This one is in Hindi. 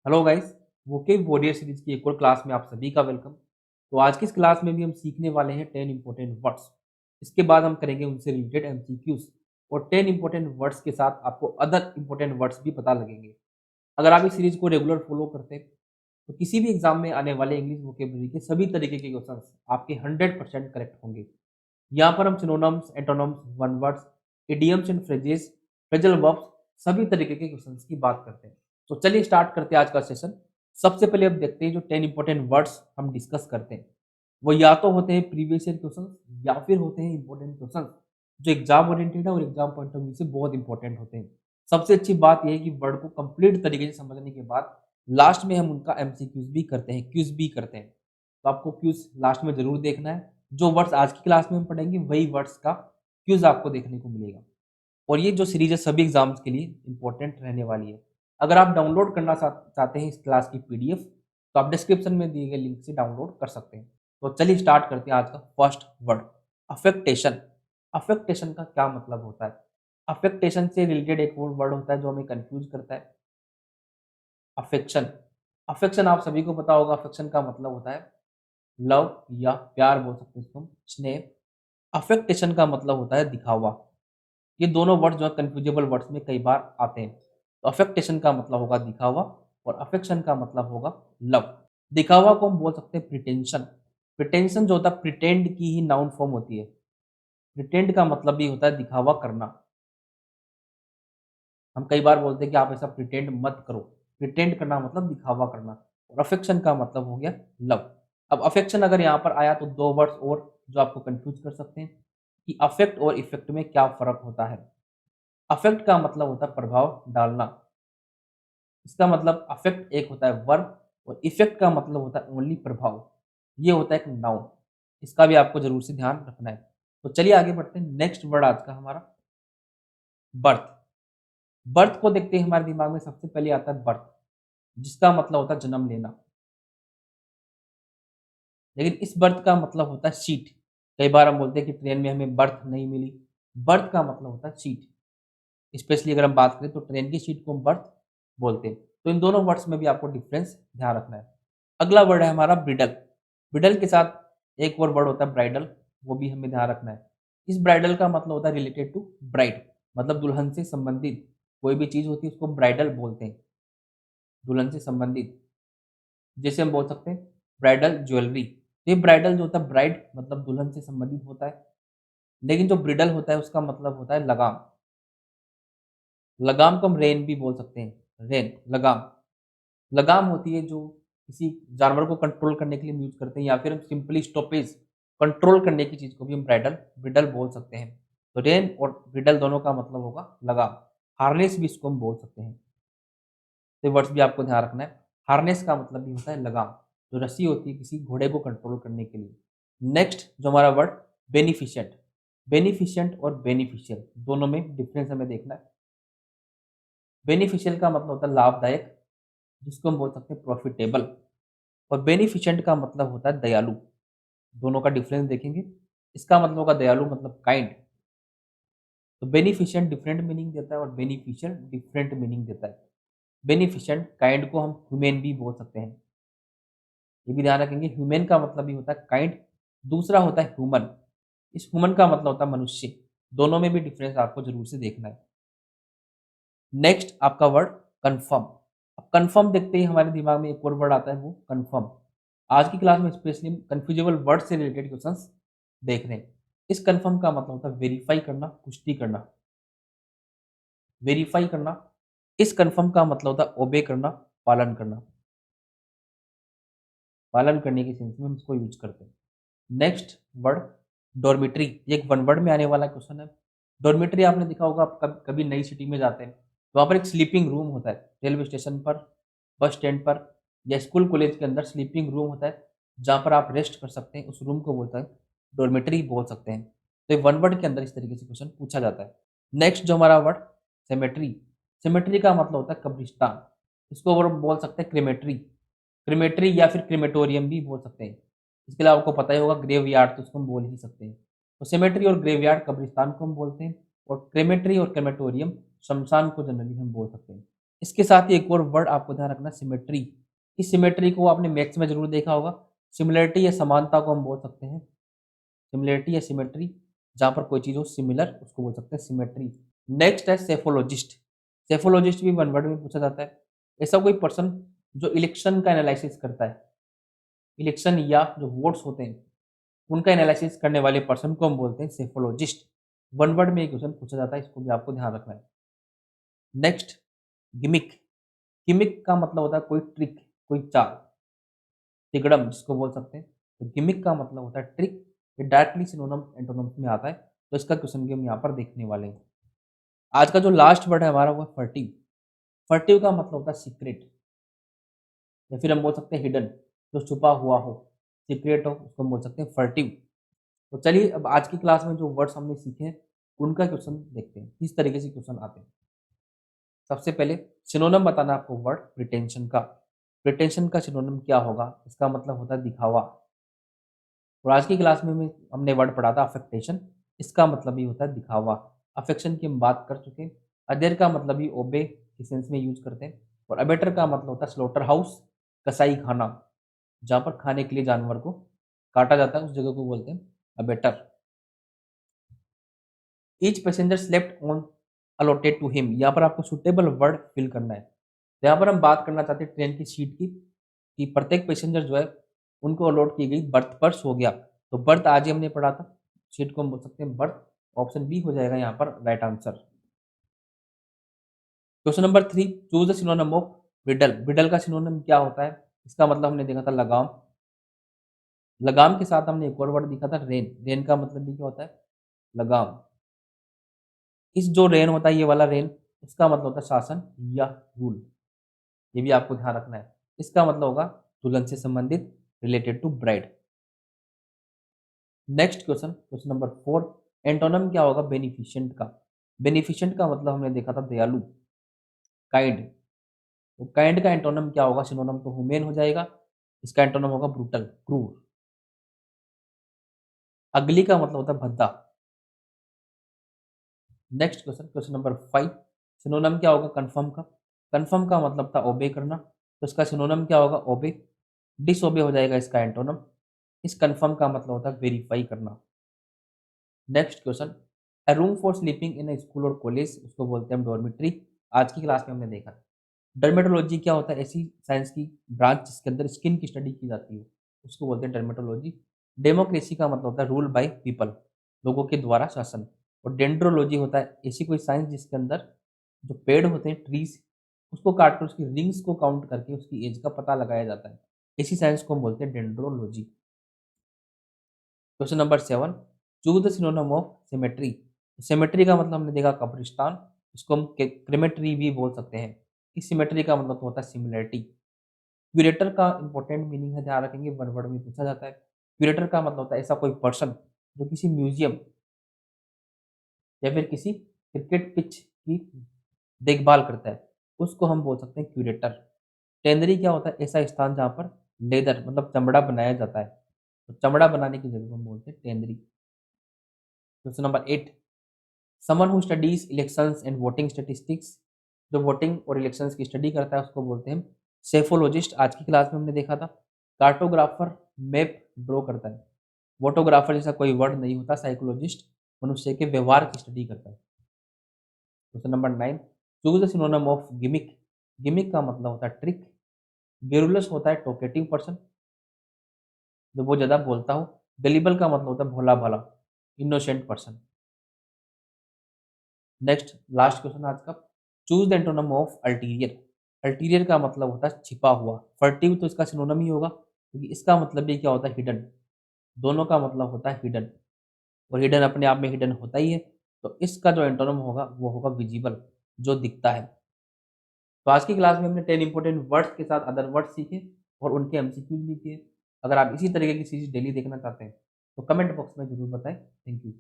Hello guys, vocab warrior series की एक और क्लास में आप सभी का वेलकम। तो आज की इस क्लास में भी हम सीखने वाले हैं 10 इंपॉर्टेंट वर्ड्स। इसके बाद हम करेंगे उनसे रिलेटेड एमसीक्यूज और 10 इंपॉर्टेंट वर्ड्स के साथ आपको अदर इंपॉर्टेंट वर्ड्स भी पता लगेंगे। अगर आप इस सीरीज को रेगुलर फॉलो करते हैं तो किसी भी एग्जाम में आने वाले इंग्लिश वोकेबलरी के सभी तरीके के क्वेश्चंस आपके 100% करेक्ट होंगे। यहाँ पर हम synonyms, antonyms, one words, idioms and phrases, phrasal verbs सभी तरीके के क्वेश्चंस की बात करते हैं। तो चलिए स्टार्ट करते हैं आज का सेशन। सबसे पहले अब देखते हैं जो 10 इंपॉर्टेंट वर्ड्स हम डिस्कस करते हैं वो या तो होते हैं प्रीवियस ईयर क्वेश्चंस या फिर होते हैं इंपॉर्टेंट क्वेश्चंस जो एग्जाम ओरिएंटेड है और एग्जाम पॉइंट ऑफ व्यू से बहुत इंपॉर्टेंट होते हैं। सबसे अच्छी बात यह है कि वर्ड को कंप्लीट तरीके से समझने के बाद लास्ट में हम उनका एमसीक्यूज भी करते हैं, क्यूज भी करते हैं। तो आपको क्यूज लास्ट में जरूर देखना है। जो वर्ड्स आज की क्लास में हम पढ़ेंगे वही वर्ड्स का क्यूज आपको देखने को मिलेगा। और ये जो सीरीज है सभी एग्जाम्स के लिए इंपॉर्टेंट रहने वाली है। अगर आप डाउनलोड करना चाहते हैं इस क्लास की पीडीएफ तो आप डिस्क्रिप्शन में दिए गए लिंक से डाउनलोड कर सकते हैं। तो चलिए स्टार्ट करते हैं आज का फर्स्ट वर्ड, अफेक्टेशन। अफेक्टेशन का क्या मतलब होता है? अफेक्टेशन से रिलेटेड एक और वर्ड होता है जो हमें कंफ्यूज करता है, अफेक्शन। अफेक्शन आप सभी को पता होगा, अफेक्शन का मतलब होता है लव या प्यार बोल सकते हैं इसको हम, स्नेह। अफेक्टेशन का मतलब होता है दिखावा। ये दोनों वर्ड जो है कन्फ्यूजेबल वर्ड्स में कई बार आते हैं। तो अफेक्टेशन का मतलब होगा दिखावा और अफेक्शन का मतलब होगा लव। दिखावा को हम बोल सकते हैं प्रिटेंशन। प्रिटेंशन जो होता है प्रिटेंड की ही नाउन फॉर्म होती है। प्रिटेंड का मतलब भी होता है दिखावा करना। हम कई बार बोलते हैं कि आप ऐसा प्रिटेंड मत करो। प्रिटेंड करना मतलब दिखावा करना। और अफेक्शन का मतलब हो गया लव। अब अफेक्शन अगर यहाँ पर आया तो दो वर्ड्स और जो आपको कंफ्यूज कर सकते हैं कि अफेक्ट और इफेक्ट में क्या फर्क होता है। अफेक्ट का मतलब होता है प्रभाव डालना। इसका मतलब अफेक्ट एक होता है वर्ब और इफेक्ट का मतलब होता है ओनली प्रभाव। ये होता है एक नाउन। इसका भी आपको जरूर से ध्यान रखना है। तो चलिए आगे बढ़ते हैं। नेक्स्ट वर्ड आज का हमारा बर्थ। बर्थ को देखते ही हमारे दिमाग में सबसे पहले आता है बर्थ, जिसका मतलब होता है जन्म लेना। लेकिन इस बर्थ का मतलब होता है सीट। कई बार हम बोलते हैं कि ट्रेन में हमें बर्थ नहीं मिली। बर्थ का मतलब होता है सीट। स्पेशली अगर हम बात करें तो ट्रेन की सीट को हम बर्थ बोलते हैं। तो इन दोनों वर्ड्स में भी आपको डिफरेंस ध्यान रखना है। अगला वर्ड है हमारा ब्रिडल। ब्रिडल के साथ एक और वर्ड होता है ब्राइडल, वो भी हमें ध्यान रखना है। इस ब्राइडल का मतलब होता है रिलेटेड टू ब्राइड, मतलब दुल्हन से संबंधित कोई भी चीज होती है उसको ब्राइडल बोलते हैं, दुल्हन से संबंधित। जैसे हम बोल सकते हैं ब्राइडल ज्वेलरी। तो ये ब्राइडल जो होता है ब्राइड मतलब दुल्हन से संबंधित होता है। लेकिन जो ब्रिडल होता है उसका मतलब होता है लगाम। लगाम को हम रेन भी बोल सकते हैं, रेन लगाम। लगाम होती है जो किसी जानवर को कंट्रोल करने के लिए हम यूज करते हैं, या फिर हम सिंपली स्टॉपेज कंट्रोल करने की चीज को भी हम ब्राइडल ब्रिडल बोल सकते हैं। तो रेन और ब्रिडल दोनों का मतलब होगा लगाम। हार्नेस भी इसको हम बोल सकते हैं। तो वर्ड्स भी आपको ध्यान रखना है। हार्नेस का मतलब भी होता है लगाम, जो रस्सी होती है किसी घोड़े को कंट्रोल करने के लिए। नेक्स्ट जो हमारा वर्ड बेनिफिशियंट। बेनिफिशियंट और बेनिफिशियल दोनों में डिफरेंस हमें देखना है। बेनिफिशियल का मतलब होता है लाभदायक, जिसको हम बोल सकते हैं प्रॉफिटेबल। और बेनिफिशिएंट का मतलब होता है दयालु। दोनों का डिफरेंस देखेंगे। इसका मतलब होगा दयालु मतलब काइंड। तो बेनिफिशिएंट डिफरेंट मीनिंग देता है और बेनिफिशियल डिफरेंट मीनिंग देता है। बेनिफिशिएंट काइंड को हम ह्यूमेन भी बोल सकते हैं, ये भी ध्यान रखेंगे। ह्यूमेन का मतलब भी होता है काइंड, दूसरा होता है ह्यूमन। इस ह्यूमन का मतलब होता है मनुष्य। दोनों में भी डिफरेंस आपको जरूर से देखना है। नेक्स्ट आपका वर्ड कंफर्म। अब कंफर्म देखते ही हमारे दिमाग में एक और वर्ड आता है, वो कंफर्म। आज की क्लास में स्पेशली कंफ्यूजेबल वर्ड से रिलेटेड क्वेश्चंस देख रहे हैं। इस कंफर्म का मतलब होता है वेरीफाई करना, पुष्टि करना। वेरीफाई करना। इस कंफर्म का मतलब होता है ओबे करना, पालन करना। पालन करने के सेंस में हम इसको यूज करते हैं। Next word dormitory. ये एक वन वर्ड में आने वाला क्वेश्चन है। डॉर्मिटरी आपने देखा होगा, आप कभी नई सिटी में जाते हैं तो वहाँ पर एक स्लीपिंग रूम होता है। रेलवे स्टेशन पर, बस स्टैंड पर या स्कूल कॉलेज के अंदर स्लीपिंग रूम होता है जहाँ पर आप रेस्ट कर सकते हैं। उस रूम को बोलता है डॉर्मेटरी बोल सकते हैं। तो वन वर्ड के अंदर इस तरीके से क्वेश्चन पूछा जाता है। नेक्स्ट जो हमारा वर्ड सेमेट्री। सेमेट्री का मतलब होता है कब्रिस्तान। इसको और बोल सकते हैं क्रेमेट्री। क्रेमेट्री या फिर क्रेमेटोरियम भी बोल सकते हैं। इसके अलावा आपको पता ही होगा ग्रेव यार्ड, तो उसको हम बोल ही सकते हैं। तो सेमेट्री और ग्रेव यार्ड कब्रिस्तान को हम बोलते हैं, और क्रेमेट्री और क्रेमेटोरियम शमशान को जनरली हम बोल सकते हैं। इसके साथ ही एक और वर्ड आपको ध्यान रखना, सिमेट्री। इस सिमेट्री को आपने मैथ्स में जरूर देखा होगा। सिमिलरिटी या समानता को हम बोल सकते हैं सिमिलरिटी या सिमेट्री। जहाँ पर कोई चीज़ हो सिमिलर, उसको बोल सकते हैं सिमेट्री। नेक्स्ट है सेफोलॉजिस्ट। सेफोलॉजिस्ट भी वन वर्ड में पूछा जाता है। ऐसा कोई पर्सन जो इलेक्शन का एनालिसिस करता है, इलेक्शन या जो वोट्स होते हैं उनका एनालिसिस करने वाले पर्सन को हम बोलते हैं सेफोलॉजिस्ट। वन वर्ड में एक क्वेश्चन पूछा जाता है, इसको भी आपको ध्यान रखना है। Next, gimmick. गिमिक का मतलब होता है कोई ट्रिक, कोई चाल, तिगड़म जिसको बोल सकते हैं। तो गिमिक का मतलब होता है ट्रिक। ये डायरेक्टली सिनोनिम एंटोनिम्स में आता है, तो इसका क्वेश्चन भी हम यहाँ पर देखने वाले हैं। आज का जो लास्ट वर्ड है हमारा वो है फर्टिव। फर्टिव का मतलब होता है सीक्रेट, या फिर हम बोल सकते हैं हिडन, जो छुपा हुआ हो, सीक्रेट हो, उसको हम बोल सकते हैं फर्टिव। तो चलिए अब आज की क्लास में जो वर्ड्स हमने सीखे हैं उनका क्वेश्चन देखते हैं, किस तरीके से क्वेश्चन आते हैं। सबसे पहले सिनोनिम बताना आपको वर्ड प्रिटेंशन का। प्रिटेंशन का सिनोनिम क्या होगा? इसका मतलब होता है दिखावा। और आज की क्लास में हमने वर्ड पढ़ा था अफेक्टेशन। इसका मतलब ही होता है दिखावा। अफेक्शन की हम बात कर चुके हैं। अदेर का मतलब ही ओबे के सेंस में यूज करते हैं। और अबेटर का मतलब होता है स्लोटर हाउस, कसाई खाना, जहाँ पर खाने के लिए जानवर को काटा जाता है उस जगह को बोलते हैं अबेटर। Each passenger slept on allotted to him. यहाँ पर आपको सुटेबल वर्ड फिल करना है। तो यहाँ पर हम बात करना चाहते हैं ट्रेन की सीट की, कि प्रत्येक पैसेंजर जो है उनको अलॉट की गई बर्थ पर सो गया। तो बर्थ आज ही हमने पढ़ा था, सीट को हम बोल सकते हैं बर्थ। ऑप्शन बी हो जाएगा यहाँ पर right answer. Question number 3, choose the synonym of bridle. Bridle का सिनोनिम क्या होता है? इसका मतलब हमने देखा था लगाम। लगाम के साथ हमने एक और वर्ड देखा था रेन। रेन का मतलब भी क्या होता है? लगाम। इस जो रेन होता है, ये वाला रेन, इसका मतलब होता है शासन या रूल। ये भी आपको ध्यान रखना है। इसका मतलब होगा दुल्हन से संबंधित, related to bride. Next question, question number 4, antonym क्या होगा बेनिफिशिएंट का? बेनिफिशिएंट का मतलब हमने देखा था दयालु, काइंड। तो काइंड का एंटोनम क्या होगा? सिनोनम तो ह्यूमेन हो जाएगा। इसका एंटोनम होगा ब्रूटल, क्रूर। अगली का मतलब होता है भद्दा। Next question, question number 5, synonym क्या होगा कंफर्म का? कंफर्म का मतलब था ओबे करना, तो इसका सिनोनम क्या होगा? ओबे। डिसओबे हो जाएगा इसका एंटोनम। इस कंफर्म का मतलब होता है वेरीफाई करना। Next question, a room for sleeping in a school और कॉलेज, उसको बोलते हैं हम डॉर्मिट्री। आज की क्लास में हमने देखा। डर्मेटोलॉजी क्या होता है? ऐसी साइंस की ब्रांच जिसके अंदर स्किन की स्टडी की जाती है, उसको बोलते हैं डर्मेटोलॉजी। डेमोक्रेसी का मतलब होता है रूल बाय पीपल, लोगों के द्वारा शासन। और डेंड्रोलॉजी होता है ऐसी कोई साइंस जिसके अंदर जो पेड़ होते हैं, ट्रीज, उसको काट कर उसकी रिंग्स को काउंट करके उसकी एज का पता लगाया जाता है। इसी साइंस को हम बोलते हैं dendrology. Question number 7, choose the synonym of symmetry. Symmetry का मतलब हमने देखा कब्रिस्तान, इसको हम क्रेमेटरी भी बोल सकते हैं। इस सिमेट्री का मतलब तो होता है सिमिलरिटी। क्यूरेटर का इंपॉर्टेंट मीनिंग है, ध्यान रखेंगे, वन वर्ड में पूछा जाता है। क्यूरेटर का मतलब होता है ऐसा कोई पर्सन जो किसी म्यूजियम या फिर किसी क्रिकेट पिच की देखभाल करता है, उसको हम बोल सकते हैं क्यूरेटर। टेनरी क्या होता है? ऐसा स्थान जहाँ पर लेदर मतलब चमड़ा बनाया जाता है, तो चमड़ा बनाने की जगह को हम बोलते हैं tannery. Question number 8, someone who studies elections and voting statistics. जो वोटिंग और इलेक्शंस की स्टडी करता है उसको बोलते हैं हम सेफोलॉजिस्ट। आज की क्लास में हमने देखा था। कार्टोग्राफर मैप ड्रॉ करता है। फोटोग्राफर जैसा कोई वर्ड नहीं होता। साइकोलॉजिस्ट मनुष्य के व्यवहार की स्टडी करता है। Question number 9, choose the synonym of gimmick. Gimmick का मतलब होता है ट्रिक। गेरुलस होता है टोकेटिव पर्सन, जो बहुत ज्यादा बोलता हो। गलीबल का मतलब होता है भोला भाला, innocent person. Next last question आज का, choose the antonym of ulterior. Ulterior का मतलब होता है छिपा हुआ। फर्टिव तो इसका सिनोनिम ही होगा, क्योंकि इसका मतलब भी क्या होता है? हिडन। दोनों का मतलब होता है हिडन, और हिडन अपने आप में हिडन होता ही है। तो इसका जो एंटोनिम होगा वो होगा विजिबल, जो दिखता है। तो आज की क्लास में हमने 10 इंपॉर्टेंट वर्ड्स के साथ अदर वर्ड्स सीखे और उनके एमसीक्यूज भी किए। अगर आप इसी तरीके की चीज़ डेली देखना चाहते हैं तो कमेंट बॉक्स में जरूर बताएं। Thank you.